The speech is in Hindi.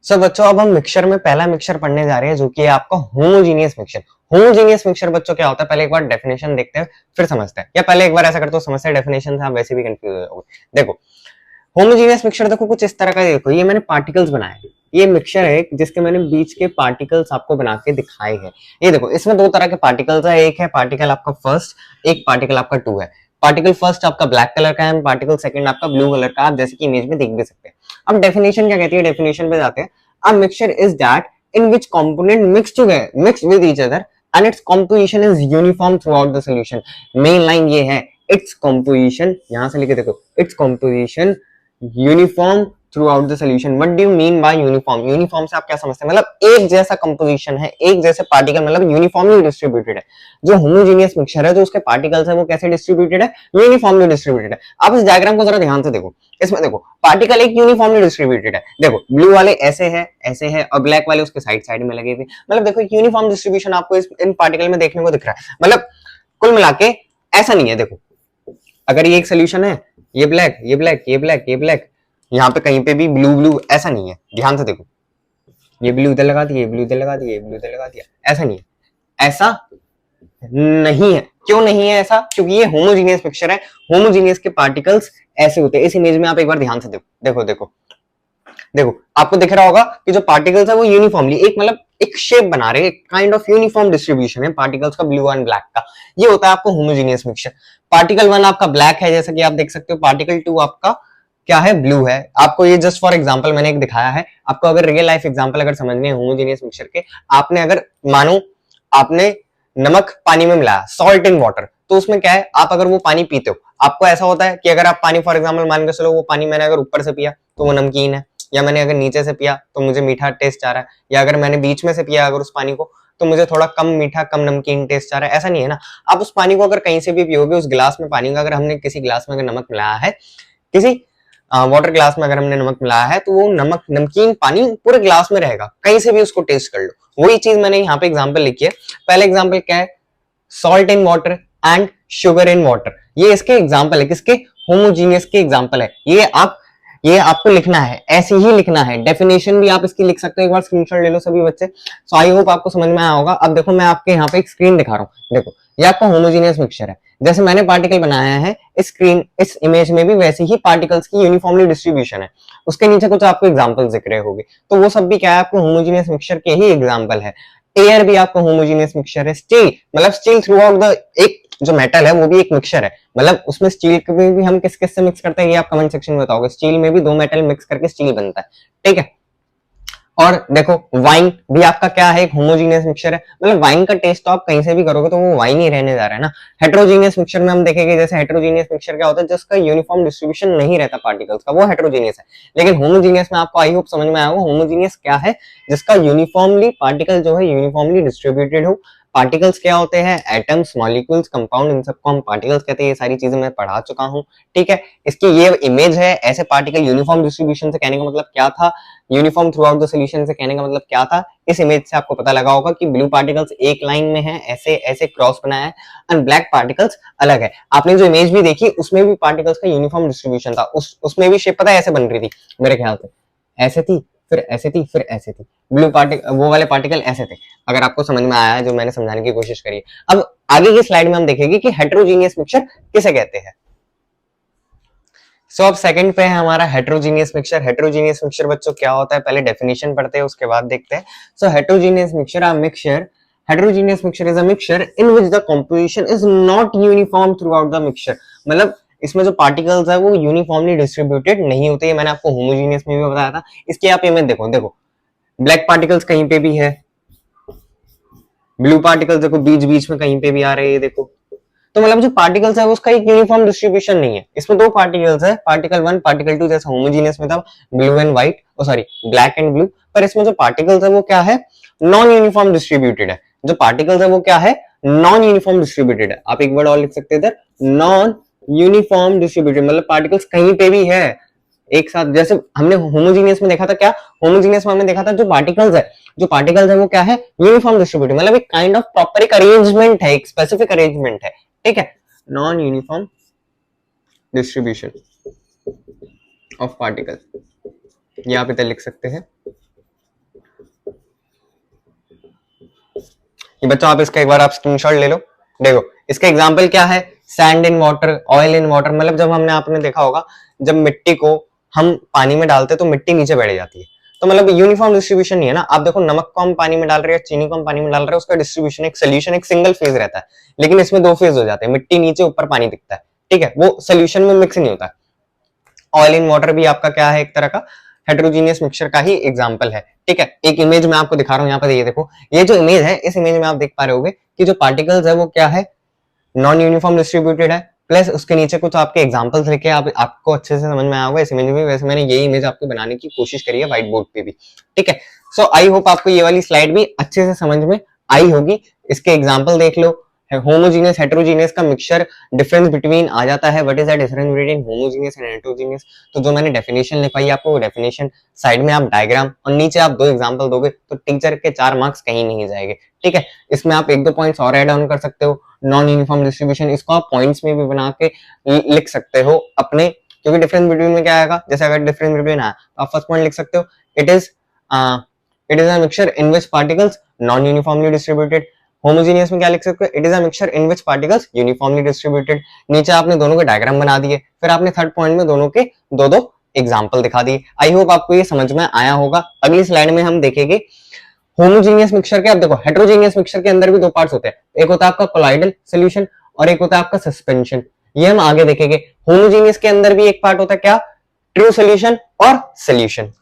सो बच्चों अब हम मिक्सचर में पहला मिक्सचर पढ़ने जा रहे हैं जो कि है आपका होमोजीनियस मिक्सचर। होमोजीनियस मिक्सचर बच्चों क्या होता है, पहले एक बार डेफिनेशन देखते हैं फिर समझते हैं, या पहले एक बार ऐसा करते हो समझते हैं डेफिनेशन से, आप वैसे भी कंफ्यूज हो जाओगे। देखो होमोजीनियस मिक्सचर देखो कुछ इस तरह का, देखो ये मैंने पार्टिकल्स बनाए हैं, ये मिक्सचर है जिसके मैंने बीच के पार्टिकल्स आपको बना के दिखाए हैं। ये देखो इसमें दो तरह के पार्टिकल्स है, एक है पार्टिकल आपका फर्स्ट, एक पार्टिकल आपका टू है। पार्टिकल फर्स्ट आपका ब्लैक कलर का है, पार्टिकल सेकंड आपका ब्लू कलर का, आप जैसे कि इमेज में देख भी सकते हैं। अब डेफिनेशन क्या कहती है, डेफिनेशन पे जाते हैं। A mixture is that in which component mixed with each other and its composition is uniform throughout the solution। Main line ये है, its composition, यहां से लिखे देखो, its composition uniform throughout the solution। What do you mean by uniform? Uniform से आप क्या समझते हैं, मतलब एक जैसा कंपोजिशन है, एक जैसे पार्टिकल, मतलब यूनिफॉर्मली डिस्ट्रीब्यूटेड है। जो होमोजीनियस मिक्सचर है, जो उसके पार्टिकल्स है, वो कैसे डिस्ट्रीब्यूटेड है, यूनिफॉर्मली डिस्ट्रीब्यूटेड है। आप इस डायग्राम को जरा ध्यान से देखो, इसमें देखो पार्टिकल एक यूनिफॉर्मली डिस्ट्रीब्यूटेड है, देखो ब्लू वाले ऐसे है और ब्लैक वाले उसके साइड साइड में लगे हुए, मतलब देखो एक यूनिफॉर्म डिस्ट्रीब्यूशन आपको इन पार्टिकल में देखने को दिख रहा है। मतलब कुल मिला के ऐसा नहीं है। देखो अगर ये एक सोल्यूशन है, ये ब्लैक ये ब्लैक ये ब्लैक ये ब्लैक, यहाँ पे कहीं पे भी ब्लू ब्लू, ऐसा नहीं है। ध्यान से देखो, ये ब्लू इधर लगा दिया, ये ब्लू इधर लगा दिया, ये ब्लू इधर लगा दिया, ऐसा नहीं है। ऐसा नहीं है। क्यों नहीं है ऐसा? क्योंकि ये होमोजीनियस मिक्सचर है। होमोजीनियस के पार्टिकल्स ऐसे होते हैं। इस इमेज में आप एक बार ध्यान से देखो, देखो देखो देखो, आपको दिख रहा होगा कि जो पार्टिकल्स है वो यूनिफॉर्मली एक, मतलब एक शेप बना रहे हैं, काइंड ऑफ यूनिफॉर्म डिस्ट्रीब्यूशन है पार्टिकल्स का, ब्लू एंड ब्लैक का। ये होता है आपको होमोजीनियस मिक्सचर। पार्टिकल वन आपका ब्लैक है, जैसा कि आप देख सकते हो। पार्टिकल टू आपका क्या है, ब्लू है। आपको ये जस्ट फॉर एग्जांपल मैंने एक दिखाया है। आपको अगर रियल लाइफ एग्जांपल अगर समझने हैं होमोजीनियस मिक्सचर के, आपने अगर मानो आपने नमक पानी में मिलाया, सॉल्ट इन वाटर, तो उसमें क्या है, आप अगर वो पानी पीते हो, आपको ऐसा होता है कि अगर आप पानी फॉर एग्जांपल मान के चलो, वो पानी मैंने अगर ऊपर से पिया तो वो नमकीन है, या मैंने अगर नीचे से पिया तो मुझे मीठा टेस्ट आ रहा है, या अगर मैंने बीच में से पिया अगर उस पानी को तो मुझे थोड़ा कम मीठा कम नमकीन टेस्ट आ रहा है। ऐसा नहीं है ना। आप उस पानी को अगर कहीं से भी पियोगे, उस गिलास में पानी का अगर हमने किसी गिलास में अगर नमक मिलाया है, किसी वाटर ग्लास में अगर हमने नमक मिलाया है, तो वो नमक नमकीन पानी पूरे ग्लास में रहेगा, कहीं से भी उसको टेस्ट कर लो। वही चीज मैंने यहाँ पे एग्जाम्पल लिखी है। पहले एग्जाम्पल क्या है, salt in water and sugar in water. ये इसके एग्जाम्पल है, किसके, होमोजीनियस के एग्जाम्पल है। ये आपको लिखना है, ऐसे ही लिखना है। डेफिनेशन भी आप इसकी लिख सकते हो, एक बार स्क्रीनशॉट ले लो सभी बच्चे। सो आई होप आपको समझ में आया होगा। अब देखो मैं आपके यहाँ पे एक स्क्रीन दिखा रहा हूँ, देखो ये आपका होमोजीनियस मिक्सचर है। जैसे मैंने पार्टिकल बनाया है, इस इमेज में भी वैसे ही पार्टिकल्स की यूनिफॉर्मली डिस्ट्रीब्यूशन है। उसके नीचे कुछ आपको एग्जाम्पल दिख रहे होंगे, तो वो सब भी क्या है, आपको होमोजीनियस मिक्सचर के ही एग्जाम्पल है। एयर भी आपका होमोजीनियस मिक्सचर है। स्टील, मतलब स्टील थ्रू आउट द, एक जो मेटल है वो भी एक मिक्सचर है। मतलब उसमें स्टील में भी हम किस किस से मिक्स करते हैं, ये आप कमेंट सेक्शन में बताओगे। स्टील में भी दो मेटल मिक्स करके स्टील बनता है, ठीक है। और देखो वाइन भी आपका क्या है, एक होमोजीनियस मिक्सचर है। मतलब वाइन का टेस्ट तो आप कहीं से भी करोगे तो वो वाइन ही रहने जा रहा है ना। हेटेरोजीनियस मिक्सचर में हम देखेंगे, जैसे हेटेरोजीनियस मिक्सचर क्या होता है, जिसका यूनिफॉर्म डिस्ट्रीब्यूशन नहीं रहता पार्टिकल्स का, वो हेटेरोजीनियस है। लेकिन होमोजीनियस में आपको आई होप समझ में आया होगा, होमोजीनियस क्या है, जिसका यूनिफॉर्मली पार्टिकल जो है यूनिफॉर्मली डिस्ट्रीब्यूटेड हो। पार्टिकल्स क्या होते हैं, एटम्स, मॉलिक्यूल्स, कंपाउंड, इन सबको हम पार्टिकल्स कहते हैं। ये सारी चीजें मैं पढ़ा चुका हूँ, ठीक है। इसकी ये इमेज है, ऐसे पार्टिकल यूनिफॉर्म डिस्ट्रीब्यूशन से कहने का मतलब क्या था, uniform through out the solution से कहने का मतलब क्या था। इस इमेज से आपको पता लगा होगा कि ब्लू पार्टिकल्स एक लाइन में है, ऐसे ऐसे क्रॉस बनाया है, एंड ब्लैक पार्टिकल्स अलग है। आपने जो इमेज भी देखी उसमें भी पार्टिकल्स का यूनिफॉर्म डिस्ट्रीब्यूशन था। उसमें भी शेप पता है ऐसे बन रही थी, मेरे ख्याल से ऐसे थी, फिर ऐसे थी, फिर ऐसे थी। ब्लू पार्टिकल, वो वाले पार्टिकल ऐसे थे। अगर आपको समझ में आया है जो मैंने समझाने की कोशिश करी है। अब आगे की स्लाइड में हम देखेंगे कि हेटेरोजीनियस मिक्सचर किसे कहते हैं। सो अब सेकंड पे है हमारा हेटेरोजीनियस मिक्सचर। हेटेरोजीनियस मिक्सचर बच्चों क्या होता है, पहले डेफिनेशन पढ़ते हैं उसके बाद देखते हैं। So heterogeneous mixture or mixture, heterogeneous mixture is a mixture in which the composition is not uniform throughout the mixture। मतलब इसमें जो पार्टिकल्स है वो यूनिफॉर्मली डिस्ट्रीब्यूटेड नहीं होते। ये मैंने आपको होमोजीनियस में भी बताया था। इसके आप इमेज देखो, देखो ब्लैक पार्टिकल्स कहीं पे भी है, ब्लू पार्टिकल्स देखो बीच बीच में कहीं पे भी आ रहे हैं, देखो। तो मतलब जो पार्टिकल्स है उसका एक यूनिफॉर्म डिस्ट्रीब्यूशन नहीं है। इसमें दो पार्टिकल्स है, पार्टिकल वन पार्टिकल टू, जैसे होमोजीनियस में था blue and white, sorry black and blue. पर इसमें जो पार्टिकल्स है वो क्या है, नॉन यूनिफॉर्म डिस्ट्रीब्यूटेड है। जो पार्टिकल्स है वो क्या है, नॉन यूनिफॉर्म डिस्ट्रीब्यूटेड है। आप एक वर्ड और लिख सकते हैं इधर, नॉन यूनिफॉर्म डिस्ट्रीब्यूटेड, मतलब पार्टिकल्स कहीं पे भी है एक साथ। जैसे हमने होमोजीनियस में देखा था, क्या होमोजीनियस में हमने देखा था, जो पार्टिकल्स है वो क्या है, यूनिफॉर्म डिस्ट्रीब्यूटेड, मतलब एक काइंड ऑफ प्रॉपर एक अरेंजमेंट है, एक स्पेसिफिक अरेंजमेंट है, ठीक है। Non uniform distribution of particle, ये आप इधर लिख सकते हैं। ये बच्चों आप इसका एक बार आप स्क्रीनशॉट ले लो। देखो इसका एग्जांपल क्या है, sand in water, oil in water, मतलब जब हमने आपने देखा होगा जब मिट्टी को हम पानी में डालते हैं तो मिट्टी नीचे बैठ जाती है, तो मतलब यूनिफॉर्म डिस्ट्रीब्यूशन नहीं है ना। आप देखो नमक को हम पानी में डाल रहे हैं, चीनी को हम पानी में डाल रहे हैं, उसका डिस्ट्रीब्यूशन एक सोल्यूशन एक सिंगल फेज रहता है, लेकिन इसमें दो फेज हो जाते हैं, मिट्टी नीचे ऊपर पानी दिखता है, ठीक है, वो सोल्यूशन में मिक्स नहीं होता है। ऑयल इन वाटर भी आपका क्या है, एक तरह का हेटेरोजीनियस मिक्सचर का ही एग्जांपल है, ठीक है। एक इमेज में आपको दिखा रहा हूं यहाँ पर, ये देखो ये जो इमेज है, इस इमेज में आप देख पा रहे होगे कि जो पार्टिकल्स है वो क्या है, नॉन यूनिफॉर्म डिस्ट्रीब्यूटेड है, प्लस उसके नीचे कुछ आपके एग्जांपल्स लिखे, आपको अच्छे से समझ में आया होगा इस इमेज में। वैसे मैंने ये इमेज आपको बनाने की कोशिश करी है व्हाइट बोर्ड पे भी, ठीक है। सो आई होप आपको ये वाली स्लाइड भी अच्छे से समझ में आई होगी। इसके एग्जांपल देख लो, होमोजीनियस हेटेरोजीनियस का मिक्सचर, डिफरेंस बिटवीन आ जाता है, what is the difference between homogeneous and heterogeneous. तो जो मैंने डेफिनेशन लिखवाई आपको, वो डेफिनेशन साइड में आप डायग्राम और नीचे आप दो एग्जांपल दोगे तो टीचर के 4 मार्क्स कहीं नहीं जाएंगे, ठीक है। इसमें आप एक दो पॉइंट्स और ऐड ऑन कर सकते हो, नॉन यूनिफॉर्म डिस्ट्रीब्यूशन, इसको आप पॉइंट्स में भी बना के लिख सकते हो अपने, क्योंकि डिफरेंस बिटवीन में क्या आएगा, जैसे अगर डिफरेंस बिटवीन आया तो आप फर्स्ट पॉइंट लिख सकते हो, it is a mixture in which particles non uniformly distributed. Homogeneous में क्या लिख सकते हो, it is a mixture in which particles uniformly distributed. नीचे आपने दोनों के डायग्राम बना दिए, फिर आपने थर्ड पॉइंट में दोनों के दो दो एग्जांपल दिखा दिए। आई होप आपको ये समझ में आया होगा। अगली स्लाइड में हम देखेंगे होमोजीनियस मिक्सचर के। अब देखो हेटेरोजीनियस मिक्सचर के अंदर भी दो पार्ट्स होते हैं, एक होता है आपका कोलाइडल सॉल्यूशन और एक होता है आपका सस्पेंशन, ये हम आगे देखेंगे। होमोजीनियस के अंदर भी एक पार्ट होता है क्या, ट्रू सॉल्यूशन और सॉल्यूशन।